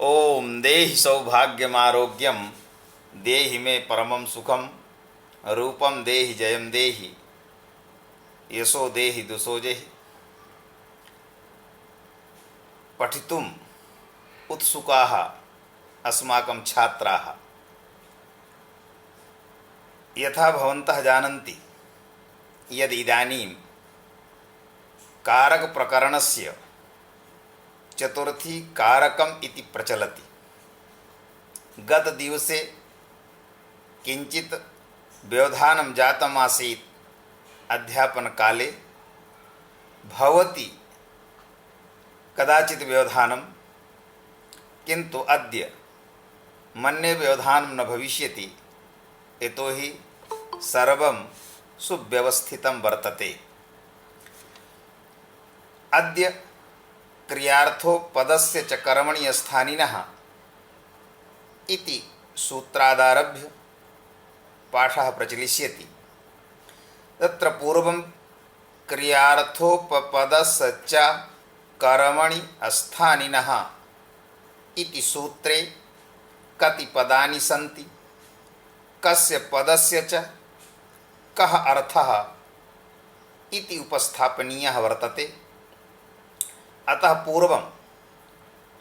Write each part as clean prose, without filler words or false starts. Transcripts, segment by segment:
ओम देहि सौभाग्यमारोग्यम देहि मे परमं सुखम रूपम देहि जयम देहि यशो देहि दुसो जेहि। पठितुम उत्सुकाः अस्माकं छात्राः। यथा भवन्तः जानन्ति यद् इदानीं कारक प्रकरणस्य चतुर्थी कारकम् इति प्रचलति। गत दिवसे किंचित व्यवधानं जातम् आसीत् अध्यापन काले। भवति कदाचित् व्यवधानं, किन्तु अद्य मन्ये व्यवधानं न भविष्यति, यतोहि सर्वं सुव्यवस्थितं वर्तते। अद्य क्रियार्थोपपदस्य च कर्मणि स्थानिनः इति सूत्रादारभ्य पाठः प्रचलिष्यति। तत्र पूर्वं क्रियार्थोपपदस्य च कर्मणि स्थानिनः इति सूत्रे कति पदानि सन्ति, कस्य पदस्य च कः अर्थः इति उपस्थापनीयः वर्तते। अतः पूर्वं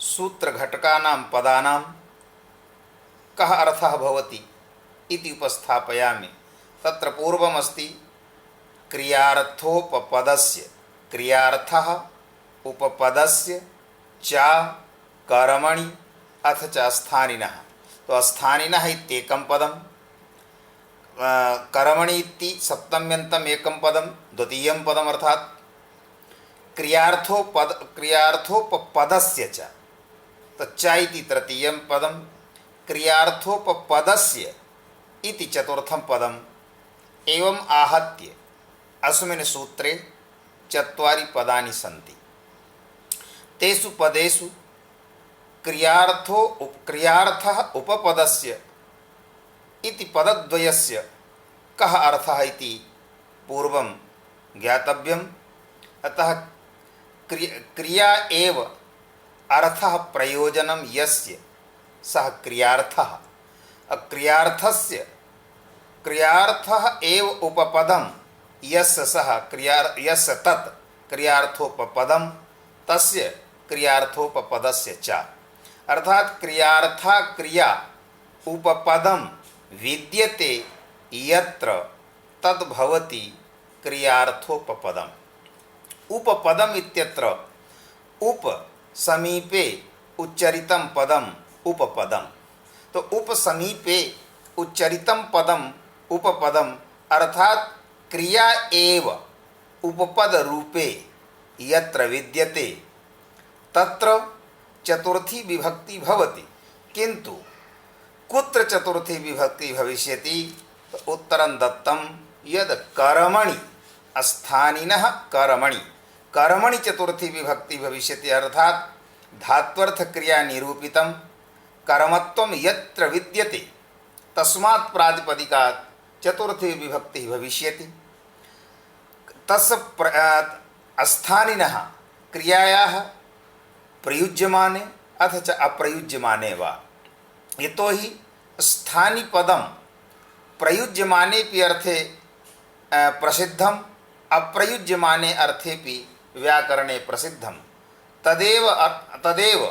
सूत्रघटकानां पदानां कः अर्थः भवति इति उपस्थापयामि। तत्र पूर्वमस्ति क्रियार्थोपपदस्य, क्रियार्थः उपपदस्य च कर्मणि अथ च स्थानिनः। तो स्थानिनः इत्येकं पदं, कर्मणि इति सप्तम्यन्तम् एकं पदं, द्वितीयं पदम् अर्थात् क्रियार्थोपपदस्य च, च इति तृतीयं पदं, क्रियार्थोपपदस्य इति चतुर्थं पदम्। एवम् आहत्य अस्मिन् सूत्रे चत्वारि पदानि सन्ति। तेषु पदेषु क्रियार्थः उपपदस्य इति पदद्वयस्य कः अर्थः इति पूर्वं ज्ञातव्यम्। अतः क्रिया एव अर्थः प्रयोजनं यस्य सः क्रियार्थः। क्रियार्थस्य क्रियार्थः एव उपपदं यस्य सः यस्य तत् क्रियार्थोपपदं तस्य क्रियार्थोपपदस्य च। अर्थात् क्रियार्था क्रिया उपपदं विद्यते यत्र तद् भवति क्रियार्थोपपदम्। उपपदम् इत्यत्र उप समीपे उच्चरितं पदम् उपपदम्। तो उप समीपे उच्चरितं पदम् उपपदम् अर्थात् क्रिया एव उपपद रूपे यत्र विद्यते तत्र चतुर्थी विभक्ति भवति। किन्तु कुत्र चतुर्थी विभक्ति भविष्यति? उत्तरं दत्तं यद् कर्मणि स्थानिनः कर्मणि, कर्मणि चतुर्थी विभक्ति भविष्यति। अर्थात् धात्वर्थ क्रिया निरूपितं कर्मत्वं यत्र विद्यते तस्मात् प्रातिपदिकात् चतुर्थी विभक्ति भविष्यति। तस्य स्थानिनः क्रियायाः प्रयुज्यमाने अथ च अप्रयुज्यमाने वा। यतोहि स्थानिपदं प्रयुज्यमानेपि अर्थे प्रसिद्धम्, अप्रयुज्यमाने अर्थेपि व्याकरणे प्रसिद्धं। तदेव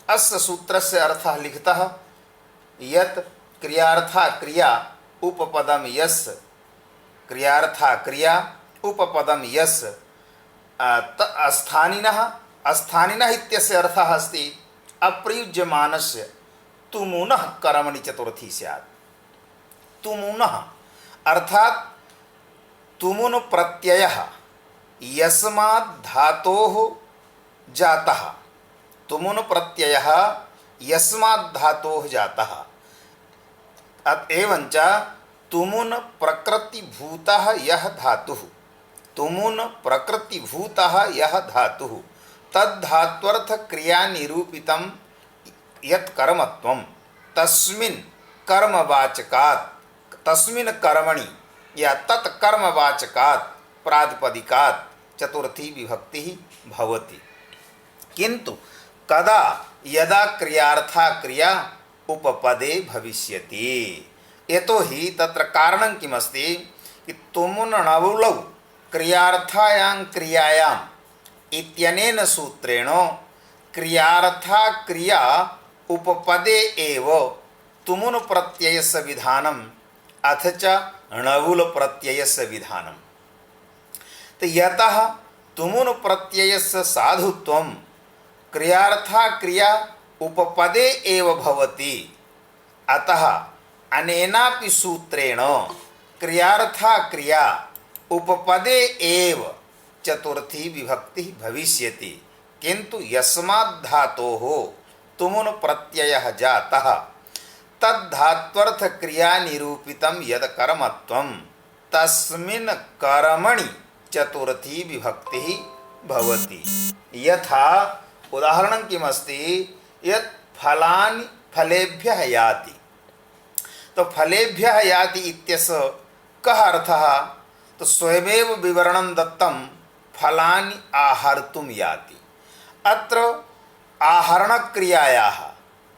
अस्य सूत्रस्य अर्थः लिखितः यत् क्रियार्था क्रिया उपपदं यस्य, क्रियार्था क्रिया उपपदं यस्य स्थानिनः इत्यस्य अर्थः अस्ति अप्रयुज्यमानस्य तुमुनः कर्मणि चतुर्थी स्यात्। तुमुनः अर्थात् तुमुन प्रत्ययः यस्मात् धातोः जातः, तुमुन प्रत्ययः यस्मात् धातोः जातः। एवञ्च तुमुन प्रकृतिभूतः यः धातुः, तुमुन प्रकृतिभूतः यः धातुः तद्धात्वर्थ क्रिया निरूपितं यत् कर्मत्वं तस्मिन् कर्मवाचकात्, तस्मिन् कर्मणि या तत्कर्मवाचकात् प्रातिपदिकात् चतुर्थी विभक्ति भवति। किंतु कदा यदा क्रियार्था क्रिया उपपदे भविष्यति। यतोहि तत्र कारणं किमस्ति कि तुमुनणवुलौ क्रियार्थायां क्रियायाम् इत्यनेन सूत्रेण क्रियार्था क्रिया उपपदे एव तुमुन प्रत्ययस्य विधानम् अथ च णवुल प्रत्ययस्य विधानम्। तो यतः तुमुन प्रत्ययस्य साधुत्वं क्रियार्था क्रिया उपपदे एव भवति, अतः अनेनापि सूत्रेण क्रियार्था क्रिया उपपदे एव चतुर्थी विभक्ति भविष्यति। किंतु यस्माद् धातोः तुमुन प्रत्ययः जातः तद्धात्वर्थ क्रिया निरूपितं यद कर्मत्वं तस्मिन् कर्मणि चतुर्थी विभक्ति भवति। यथा उदाहरणं किमस्ति, यत् फलानि फलेभ्यः याति। तो फलेभ्यः याति इत्यस्य कः अर्थः? तो स्वयमेव विवरणं दत्तं फलानि आहर्तुं याति। अत्र आहरणक्रियायाः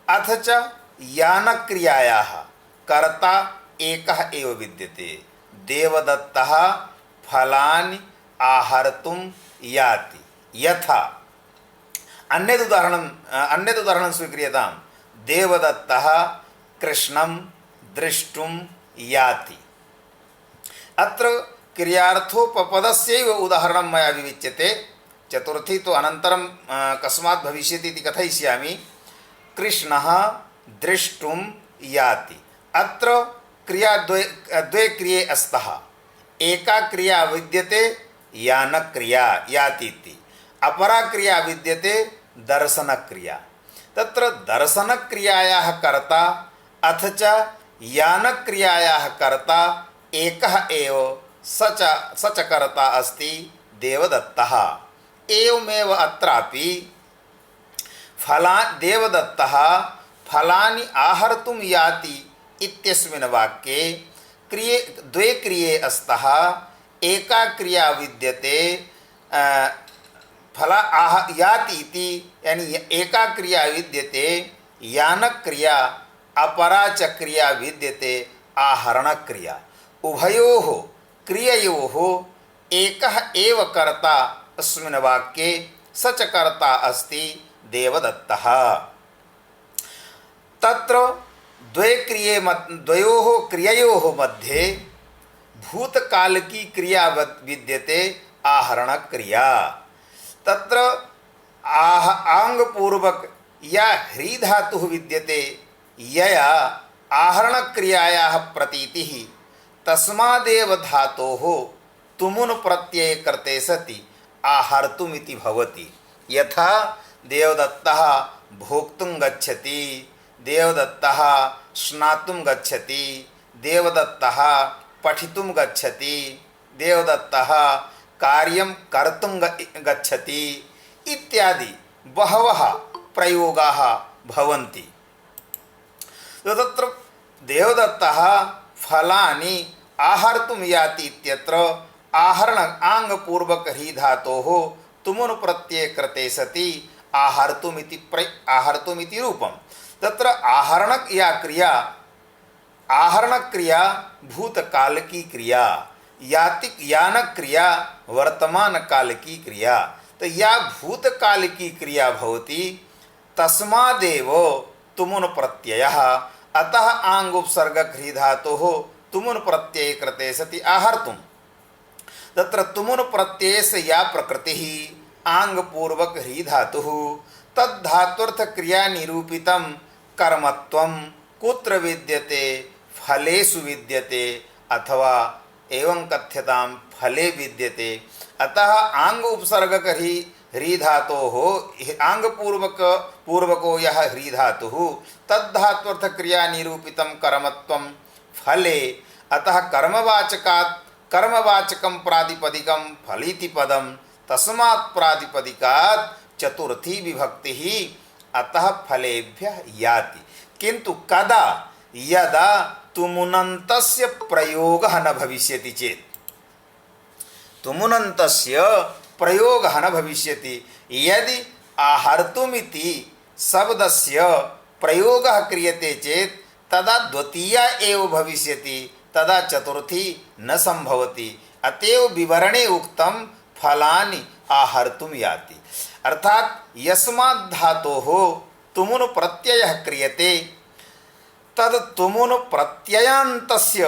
अथ च यानक्रियायाः कर्ता एकः एव विद्यते। देवदत्तः फलानि आहर्तुं याति। यथा अन्यद् उदाहरणं स्वीक्रियतां। देवदत्तः कृष्णं द्रष्टुं याति। अत्र क्रियार्थोपपदस्यैव उदाहरणं मया विविच्यते। चतुर्थी तो अनन्तरं कस्मात् भविष्यति इति कथयिष्यामि। कृष्णः द्रष्टुं याति। अत्र क्रिया द्वे क्रिये स्तः। एका क्रिया विद्यते यानक्रिया याति इति, अपरा क्रिया विद्यते दर्शनक्रिया। तत्र दर्शनक्रियायाः कर्ता अथ च यानक्रियायाः कर्ता एकः एव स च कर्ता अस्ति देवदत्तः। एवमेव अत्रापि देवदत्तः फलानि आहर्तुं याति इत्यस्मिन् वाक्ये द्वे क्रिये स्तः। एका क्रिया विद्यते याति इति, यानी एका क्रिया विद्यते यानक्रिया, अपरा च क्रिया विद्यते आहरणक्रिया। उभयोः क्रिययोः एकः एव कर्ता अस्मिन् वाक्ये स च कर्ता अस्ति देवदत्तः। तत्र द्वयोः क्रिययोः मध्ये भूतकाल की क्रिया विद्यते आहरणक्रिया। तत्र आंगपूर्वक या ह्री धातुः विद्यते यया आहरणक्रियायाः प्रतीतिः तस्मादेव धातोः तुमुन प्रत्यये कृते सति आहर्तुमिति भवति। यथा देवदत्तः भोक्तुं गच्छति, देवदत्तः स्नातुं गच्छति, देवदत्तः पठितुं गच्छति, देवदत्तः कार्यं कर्तुं गच्छति इत्यादि बहवः प्रयोगाः भवन्ति। तत्र देवदत्तः फलानि आहर्तुं याति इत्यत्र आहरण आंगपूर्वक ह्री धातोः तुमुन प्रत्यये कृते सति आहर्तुमिति रूपं। तत्र आहरणक्रिया भूतकाल की क्रिया, यान क्रिया वर्तमान काल की क्रिया। तो या भूतकाल की क्रिया भवति तस्मादेव तुमुन प्रत्ययः, अतः आंग उपसर्गक ह्री धातोः तुमुन प्रत्यये कृते सति आहर्तुम्। तत्र तुमुन प्रत्ययस्य या प्रकृतिः आंग पूर्वक ह्री धातुः तद्धात्वर्थ क्रिया निरूपितं कर्मत्वं कुत्र विद्यते? फलेषु विद्यते अथवा एवं कथ्यतां फले विद्यते। अतः आंग उपसर्गक ह्री धातोः आंग पूर्वको यः ह्री धातुः तद्धात्वर्थ क्रिया निरूपितं कर्मत्वं फले। अतः कर्मवाचकात् कर्मवाचकं प्रातिपदिकं फलीति पदं तस्मात् प्रातिपदिकात् चतुर्थी विभक्तिः अतः फलेभ्यः याति। किंतु कदा? यदा तुमुनन्तस्य प्रयोगः न भविष्यति चेत्। तुमुनन्तस्य प्रयोगः न भविष्यति। यदि आहर्तुमिति शब्दस्य प्रयोगः क्रियते चेत् तदा द्वितीया एव भविष्यति, तदा चतुर्थी न संभवति। अतएव विवरणे उक्तं फलानि आहर्तुं याति। अर्थात यस्माद् धातोः तुमुन् प्रत्ययः क्रियते तद तुमुन् प्रत्ययान्तस्य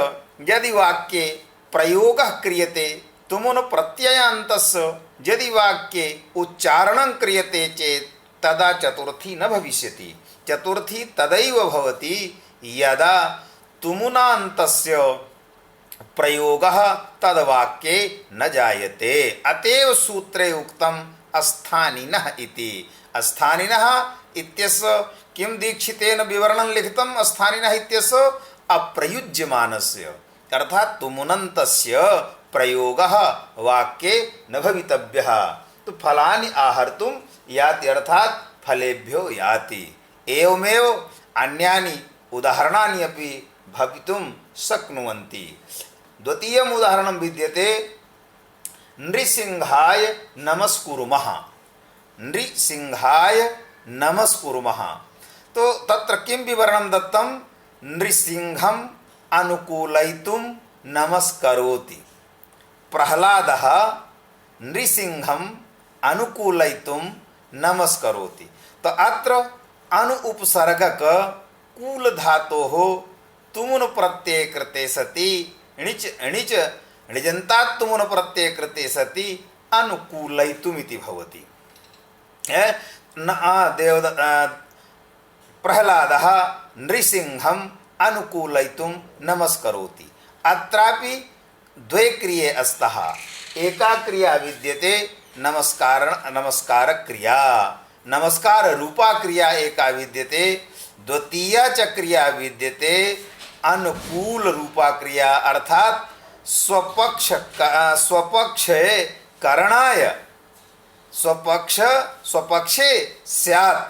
यदि वाक्ये प्रयोगः क्रियते, तुमुन् प्रत्ययान्तस्य यदि वाक्ये उच्चारणं क्रियते चेत् तदा चतुर्थी न भविष्यति। चतुर्थी तदैव भवति यदा तुमुनान्तस्य प्रयोगः तद्वाक्ये न जायते। अतएव सूत्रे उक्तं अस्थानिनः इति। अस्थानिनः इत्यस्य किं दीक्षितेन विवरणं लिखितम्? अस्थानिनः इत्यस्य अप्रयुज्यमानस्य, अर्थात तुमुनन्तस्य प्रयोगः वाक्ये न भवितव्यः। तो फलानि आहर्तुं याति, अर्थात फलेभ्यो याति। एवमेव अन्यानि उदाहरणानि अपि भवितुं शक्नुवन्ति। द्वितीयम् उदाहरणं विद्यते नृसिंहाय नमस्कुर्मः। नृसिंहाय नमस्कुर्मः। तो तत्र किं विवरणं दत्तं? नृसिंहम् अनुकूलयितुं नमस्करोति। प्रह्लादः नृसिंहम् अनुकूलयितुं नमस्करोति। तो अत्र अनु उपसर्गक कूल धातोः तुमुन् प्रत्यये कृते सति णिच णिच णिजन्तात् तुमुन् प्रत्यये कृते सति अनुकूलयितुम् इति भवति। प्रह्लादः नृसिंहम् अनुकूलयितुं नमस्करोति। अत्रापि द्वे क्रिये स्तः। एका क्रिया विद्यते नमस्कार क्रिया, नमस्कार रूपा क्रिया एका विद्यते। द्वितीया च क्रिया विद्यते अनुकूल रूपा क्रिया, अर्थात स्वपक्षे करणाय स्वपक्षे स्यात्,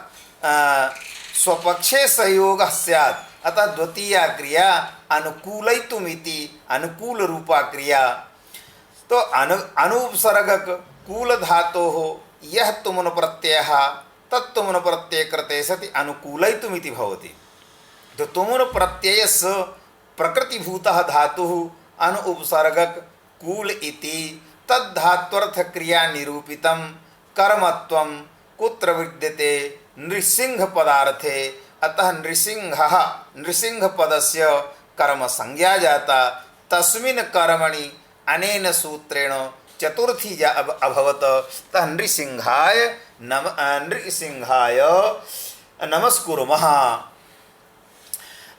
स्वपक्षे सहयोगः स्यात्। अतः द्वितीया क्रिया अनुकूलयितुमिति अनुकूल रूपा क्रिया। तो अनुपसर्गक कूल धातोः यः तुमुन् प्रत्ययः तत्तुमुन् प्रत्यये कृते सति अनुकूलयितुमिति भवति। तो तुमुन् प्रत्ययस्य प्रकृतिभूतः धातुः अनु उपसर्गक कूल इति तद्धात्वर्थ क्रिया निरूपितं कर्मत्वं कुत्र विद्यते? नृसिंह पदार्थे। अतः नृसिंहः नृसिंह पदस्य कर्म संज्ञा जाता। तस्मिन् कर्मणि अनेन सूत्रेण चतुर्थी अभवत। तः नृसिंहाय नमस्कुर्मः।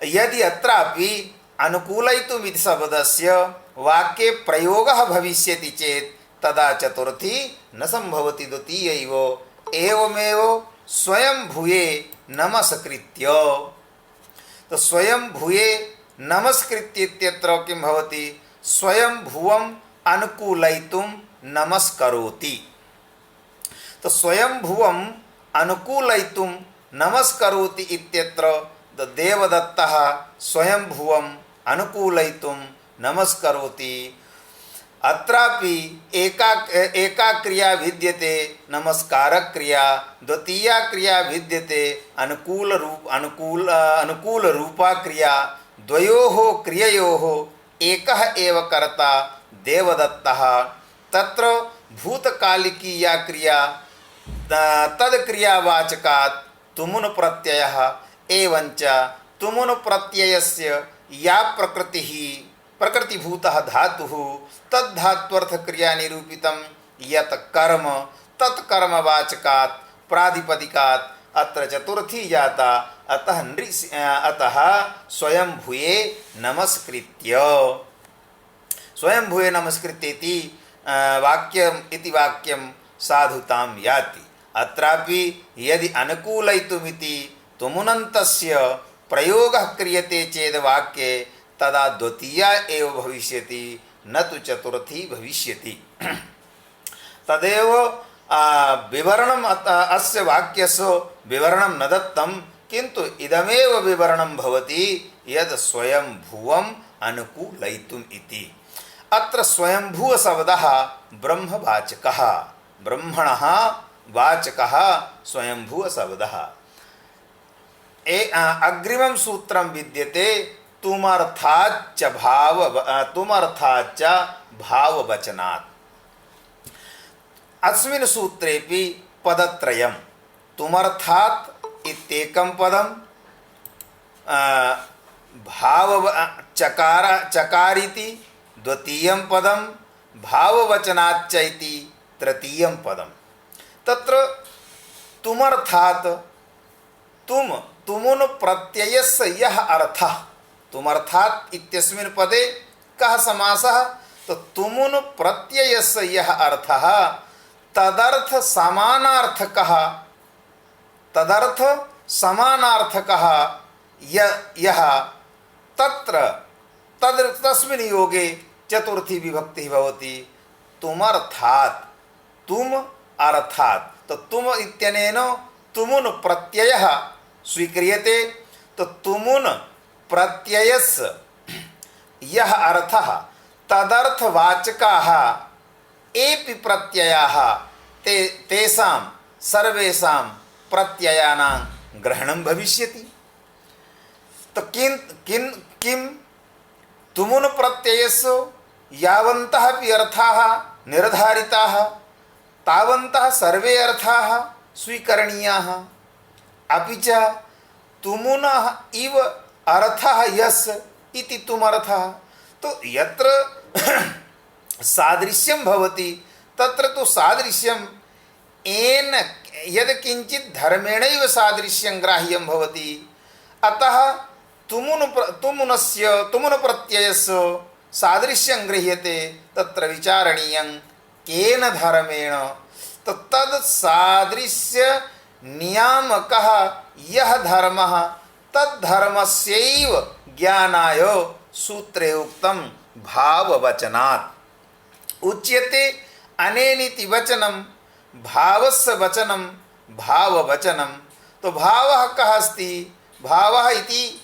यदि अत्रापि अनुकूलयितुमिति शब्दस्य वाक्ये प्रयोगः भविष्यति चेत् तदा चतुर्थी न संभवति, द्वितीयैव। एवमेव स्वयं भूये नमस्कृत्य। तो स्वयं भूये नमस्कृत्य इत्यत्र किं भवति? स्वयं भुवम् अनुकूलयितुं नमस्करोति। तो स्वयं भुवम् अनुकूलयितुं नमस्करोति इत्यत्र देवदत्तः स्वयं भुवम् अनुकूलयितुं नमस्करोति। अत्रापि एका क्रिया विद्यते नमस्कार क्रिया, द्वितीया क्रिया विद्यते अनुकूल रूपा क्रिया। द्वयोः क्रिययोः एकः एव कर्ता देवदत्तः। तत्र भूतकालिकी या क्रिया तद क्रियावाचकात् तुमुन् प्रत्ययः एवञ्च तुमुन् प्रत्ययस्य या प्रकृतिभूतः धातुः तद्धात्वर्थ क्रिया निरूपितं यत् कर्म तत्कर्मवाचकात् प्रातिपदिकात् अत्र चतुर्थी जाता। अतः स्वयं भूये नमस्कृत्य। स्वयं भूये नमस्कृत्येति वाक्यम् इति वाक्यं साधुतां याति। अत्रापि यदि अनुकूलयितुमिति तुमुनन्तस्य प्रयोगः क्रियते चेद वाक्ये तदा द्वितीया एव भविष्यति, न तु चतुर्थी भविष्यति। तदेव विवरणम् अस्य वाक्यस्य विवरणं न दत्तं, किन्तु इदमेव विवरणं भवति यद् स्वयं भुवम् अनुकूलयितुम् इति। अत्र स्वयंभुव शब्दः ब्रह्मवाचकः, ब्रह्मणः वाचकः स्वयंभुव शब्दः। अग्रिमं सूत्रं विद्यते तुमर्थाच्च भाववचनात्। अस्मिन् सूत्रेपि पदत्रयं तुमर्थात् इत्येकं पदं, चकारिति द्वितीयं पदं, भाववचनाच्च इति तृतीयं पदं। तत्र तुमर्थात् तुमुन प्रत्ययस्य यः अर्थः, तुमर्थात् इत्यस्मिन् पदे कः समासः, तो तुमुन प्रत्ययस्य यः अर्थः तदर्थ समानार्थकः यः तत्र तस्मिन् योगे चतुर्थी विभक्ति भवति। तुमर्थात्, तुम अर्थात्, तो तुम इत्यनेन तुमुन प्रत्ययः स्वीक्रियते। तो तुमुन प्रत्ययस्य यः अर्थः तदर्थवाचकाः एपि प्रत्ययाः तेषां सर्वेषां प्रत्ययानां ग्रहणं भविष्यति। तो किं तुमुन प्रत्ययस्य यावन्तः अपि अर्थाः निर्धारिताः तावन्तः सर्वे अर्थाः स्वीकरणीयाः। अपि च तुमुनः इव अर्थः यस्य इति तुमर्थः। तो यत्र सादृश्यं भवति तत्र तो सादृश्यं येन यद् किञ्चित् धर्मेणैव सादृश्यं ग्राह्यं भवति। अतः तुमुन प्रत्ययस्य सादृश्यं गृह्यते, तत्र विचारणीयं केन धर्मेण। तो तद् सादृश्य नियामकः यः धर्मः तद्धर्मस्यैव ज्ञानाय सूत्रे उक्तं भाववचनात्। उच्यते अनेनिति वचनं भावस्य वचनं भाववचनं। तो भावः कः अस्ति, भावः इति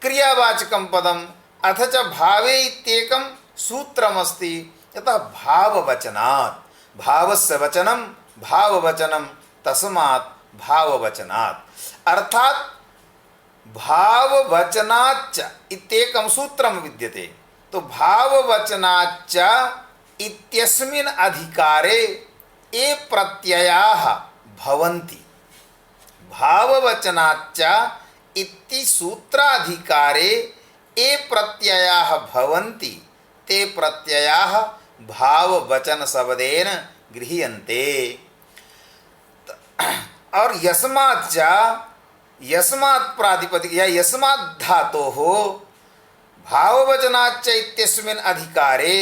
क्रियावाचकं पदम्, अथ च भावे इत्येकं सूत्रमस्ति। यतः भाववचनात्, भावस्य वचनं भाववचनं, तस्मात् भाववचनात्। अर्थात् भाववचनाच्च इत्येकं सूत्रं विद्यते। तो भाववचनाच्च इत्यस्मिन् अधिकारे ये प्रत्ययाः भवन्ति। भाववचनाच्च इति सूत्राधिकारे ये प्रत्ययाः भवन्ति, ते प्रत्ययाः भाववचनशब्देन गृह्यन्ते। और यस्मात् प्रातिपदिक या यस्मात् धातोः भाववचनाच्च इत्यस्मिन् अधिकारे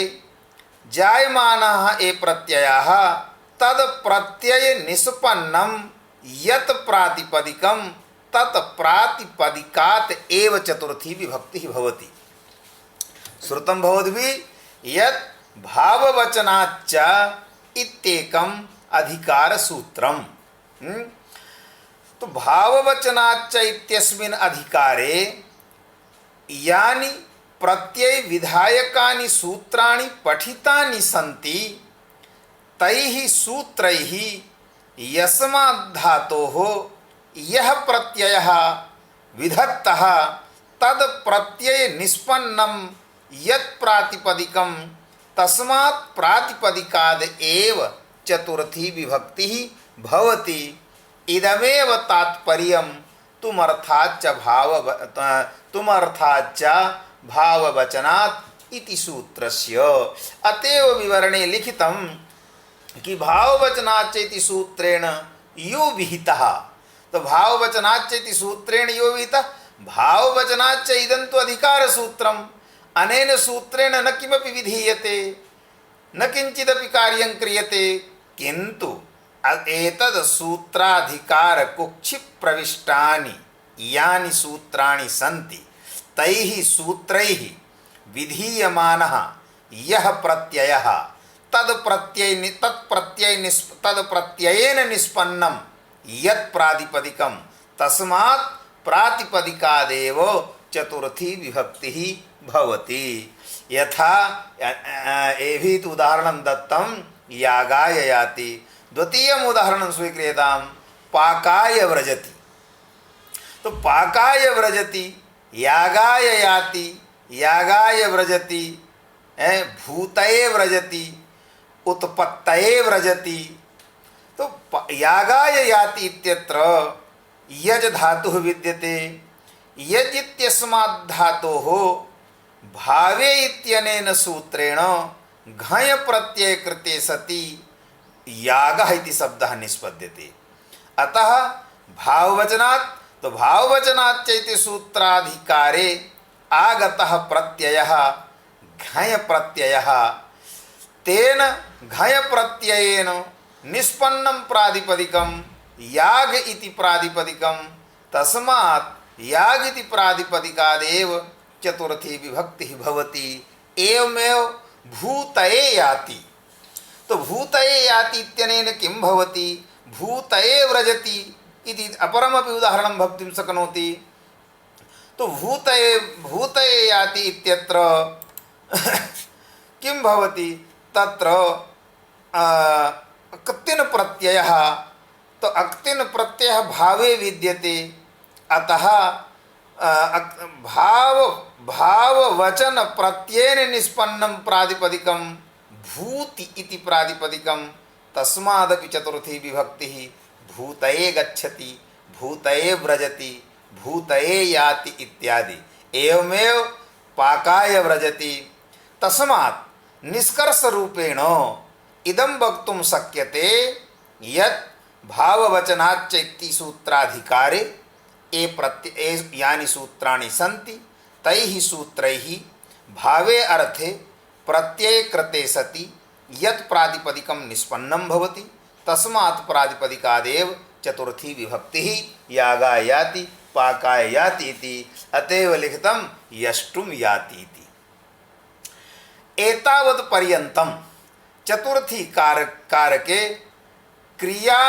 जायमानाः ये प्रत्ययाः तद् प्रत्यय निष्पन्नं यत् प्रातिपदिकं तत् प्रातिपदिकात् एव चतुर्थी विभक्तिः भवति। श्रुतं भवद्भिः यत् भाववचनाच्च इत्येकम् अधिकारसूत्रं। तो भाववचनाच्च इत्यस्मिन् अधिकारे यानि प्रत्यय विधायकानि सूत्राणि पठितानि सन्ति तैः सूत्रैः यस्माद् धातोः यः प्रत्ययः विधत्तः तद् प्रत्यय निष्पन्नं यत् प्रातिपदिकं तस्मात् प्रातिपदिकाद् एव चतुर्थी विभक्तिः भवति। इदमेव तात्पर्यं तुमर्थाच्च भाववचनात् इति सूत्रस्य। अतएव विवरणे लिखितं कि भाववचनाच्च इति सूत्रेण यो विहितः। तो भाववचनाच्च इति सूत्रेण यो विहितः, भाववचनाच्च इदं तु अधिकारसूत्रम्। अनेन सूत्रेण न किमपि विधीयते, न किञ्चिदपि कार्यं क्रियते, किन्तु एतद् सूत्राधिकार कुक्षि प्रविष्टानि यानि सूत्राणि सन्ति तैः सूत्रैः विधीयमानः यः प्रत्ययः तत्प्रत्ययेन निष्पन्नं यत् प्रातिपदिकं तस्मात् प्रातिपदिकादेव चतुर्थी विभक्तिः भवति। यथा एभिः उदाहरणं दत्तं यागाय याति। द्वितीयम् उदाहरणं स्वीक्रियतां, पाकाय व्रजति। तो पाकाय व्रजति, यागाय याति, यागाय व्रजति, भूतये व्रजति, उत्पत्तये व्रजति। तो यागाय याति इत्यत्र यज धातुः विद्यते। यज इत्यस्मात् धातोः भावे इत्यनेन सूत्रेण घञ प्रत्यय कृते सति यागः इति शब्दः निष्पद्यते। अतः भाववचनात्, तो भाववचनाच्च इति सूत्राधिकारे आगतः प्रत्ययः घञ प्रत्ययः, तेन घञ प्रत्ययेन निष्पन्नं प्रातिपदिकं याग इति प्रातिपदिकं, तस्मात् याग इति प्रातिपदिकादेव चतुर्थी विभक्तिः भवति। एवमेव भूतये याति। तो भूतये याति इत्यनेन किं भवति? भूतये व्रजति इति अपरमपि उदाहरणं भवितुं शक्नोति। तो भूतये याति इत्यत्र किं भवति? तत्र अक्तिन प्रत्ययः, तो अक्तिन प्रत्ययः भावे विद्यते। अतः भाववचन प्रत्ययेन निष्पन्नं प्रातिपदिकं भूति इति प्रातिपदिकं, तस्मादपि चतुर्थी विभक्तिः भूतये गच्छति, भूतये व्रजति, भूतये याति इत्यादि। एवमेव पाकाय व्रजति। तस्मात् निष्कर्ष रूपेण इदं वक्तुं शक्यते यत् भाववचनाच्च इति सूत्राधिकारे यानि सूत्राणि सन्ति तैः सूत्रैः भावे अर्थे प्रत्यये कृते सति यत् प्रातिपदिकं निष्पन्नं भवति, तस्मात् प्रातिपदिकादेव चतुर्थी विभक्तिः यागाय याति, पाकाय याति इति। अतएव लिखितं यष्टुम याति इति। एतावत् पर्यन्तं चतुर्थी कारके क्रिया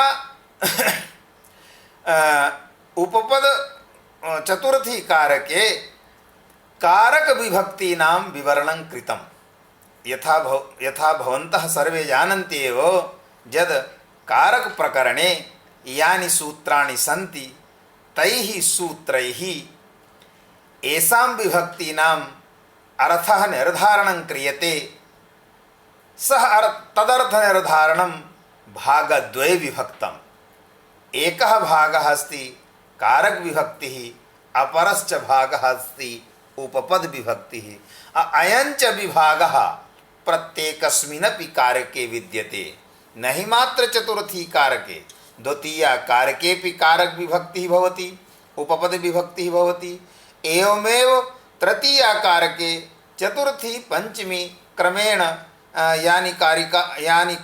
उपपद चतुर्थी कारके कारक विभक्तीनां विवरणं कृतं। यथा भवन्तः सर्वे जानन्ति एव यद् कारक प्रकरणे यानि सूत्राणि सन्ति तैः सूत्रैः एषां विभक्तीनाम् अर्थः निर्धारणं क्रियते। सः तदर्थ निर्धारणं भागद्वये विभक्तम्। एकः भागः अस्ति कारक विभक्तिः, अपरश्च भागः अस्ति उपपद विभक्तिः। अयञ्च विभागः प्रत्येकस्मिन्नपि कारके विद्यते, न हि मात्र चतुर्थी कारके, द्वितीया कारकेपि कारक विभक्तिः भवति, उपपद विभक्तिः भवति। एवमेव तृतीया कारके, चतुर्थी, पंचमी क्रमेण यानि